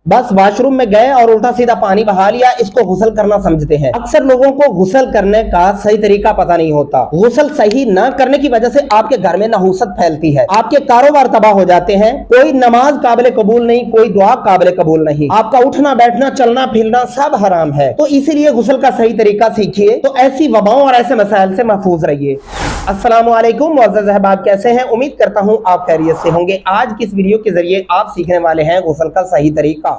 बस वॉशरूम में गए और उल्टा सीधा पानी बहा लिया, इसको गुस्ल करना समझते हैं। अक्सर लोगों को गुस्ल करने का सही तरीका पता नहीं होता। गुस्ल सही न करने की वजह से आपके घर में नहुसत फैलती है, आपके कारोबार तबाह हो जाते हैं, कोई नमाज काबिल कबूल नहीं, कोई दुआ काबिल कबूल नहीं, आपका उठना बैठना चलना फिरना सब हराम है। तो इसीलिए गुस्ल का सही तरीका सीखिए, तो ऐसी वबाओं और ऐसे मसाइल से महफूज रहिए। अस्सलामु अलैकुम मुअज़्ज़ज़ अहबाब, कैसे हैं? उम्मीद करता हूं आप खैरियत से होंगे। आज की इस वीडियो के जरिए आप सीखने वाले हैं गुस्ल का सही तरीका,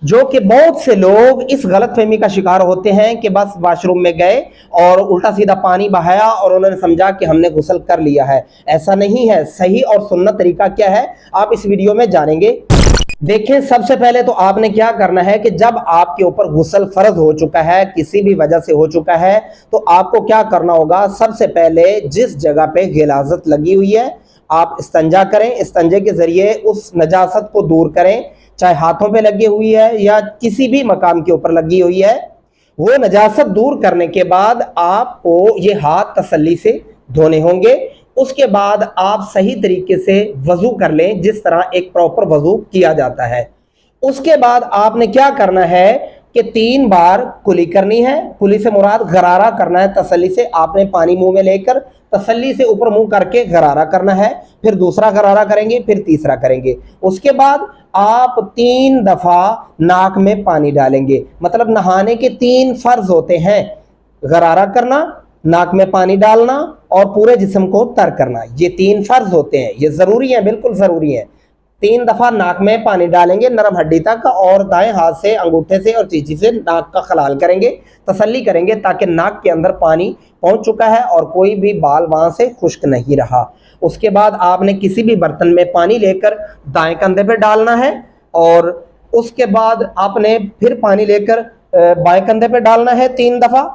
जो कि बहुत से लोग इस गलतफहमी का शिकार होते हैं कि बस वॉशरूम में गए और उल्टा सीधा पानी बहाया और उन्होंने समझा कि हमने गुस्ल कर लिया है। ऐसा नहीं है। सही और सुन्नत तरीका क्या है आप इस वीडियो में जानेंगे। देखें, सबसे पहले तो आपने क्या करना है कि जब आपके ऊपर गुस्ल फर्ज हो चुका है, किसी भी वजह से हो चुका है, तो आपको क्या करना होगा। सबसे पहले जिस जगह पे गिलाजत लगी हुई है आप इस्तंजा करें। इस्तंजे के जरिए उस नजासत को दूर करें, चाहे हाथों पे लगी हुई है या किसी भी मकाम के ऊपर लगी हुई है। वो नजासत दूर करने के बाद आपको ये हाथ तसल्ली से धोने होंगे। उसके बाद आप सही तरीके से वजू कर लें, जिस तरह एक प्रॉपर वजू किया जाता है। उसके बाद आपने क्या करना है कि 3 बार कुली करनी है। कुली से मुराद गरारा करना है। तसल्ली से आपने पानी मुंह में लेकर तसल्ली से ऊपर मुंह करके गरारा करना है, फिर दूसरा गरारा करेंगे, फिर तीसरा करेंगे। उसके बाद आप 3 दफा नाक में पानी डालेंगे। मतलब नहाने के 3 फर्ज होते हैं, गरारा करना, नाक में पानी डालना और पूरे जिस्म को तर करना। ये 3 फर्ज होते हैं, ये जरूरी है, बिल्कुल जरूरी है। 3 दफा नाक में पानी डालेंगे नरम हड्डी तक और दाएं हाथ से अंगूठे से और चींटी से नाक का खलाल करेंगे, तसल्ली करेंगे ताकि नाक के अंदर पानी पहुंच चुका है और कोई भी बाल वहां से खुश्क नहीं रहा। उसके बाद आपने किसी भी बर्तन में पानी लेकर दाएं कंधे पे डालना है और उसके बाद आपने फिर पानी लेकर बाएं कंधे पे डालना है 3 दफा।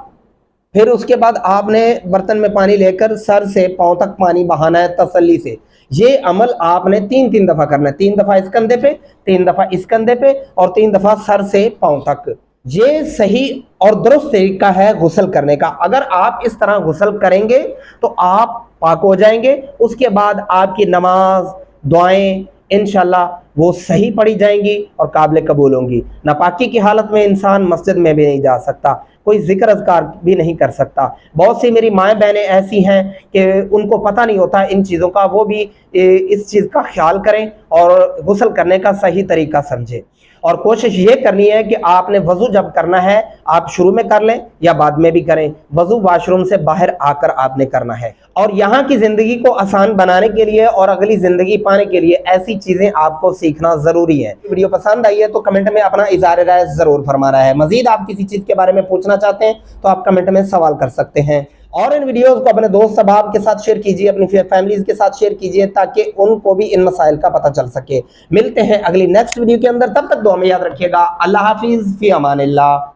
फिर उसके बाद आपने बर्तन में पानी लेकर सर से पांव तक पानी बहाना है तसल्ली से। ये अमल आपने 3-3 दफा करना है। 3 दफा इस कंधे पे, 3 दफा इस कंधे पे और 3 दफा सर से पांव तक। ये सही और दुरुस्त तरीका है गुस्ल करने का। अगर आप इस तरह गुस्ल करेंगे तो आप पाक हो जाएंगे। उसके बाद आपकी नमाज दुआएं इंशाल्लाह वो सही पढ़ी जाएंगी और काबिल कबूल होंगी। नापाकी की हालत में इंसान मस्जिद में भी नहीं जा सकता, कोई जिक्र अज़कार भी नहीं कर सकता। बहुत सी मेरी माएँ बहनें ऐसी हैं कि उनको पता नहीं होता इन चीज़ों का, वो भी इस चीज़ का ख्याल करें और गुस्ल करने का सही तरीका समझें। और कोशिश ये करनी है कि आपने वज़ू जब करना है आप शुरू में कर लें या बाद में भी करें। वज़ू वॉशरूम से बाहर आकर आपने करना है। और यहाँ की ज़िंदगी को आसान बनाने के लिए और अगली ज़िंदगी पाने के लिए ऐसी चीज़ें आपको सीखना ज़रूरी है। वीडियो पसंद आई है तो कमेंट में अपना इज़हार राय ज़रूर फरमाना है। मज़ीद आप किसी चीज़ के बारे में पूछना चाहते हैं तो आप कमेंट में सवाल कर सकते हैं। और इन वीडियोस को अपने दोस्त अहबाब के साथ शेयर कीजिए, अपनी फैमिलीज के साथ शेयर कीजिए ताकि उनको भी इन मसाइल का पता चल सके। मिलते हैं अगली नेक्स्ट वीडियो के अंदर, तब तक दुआ में याद रखिएगा। अल्लाह हाफिज़, फी अमानिल्लाह।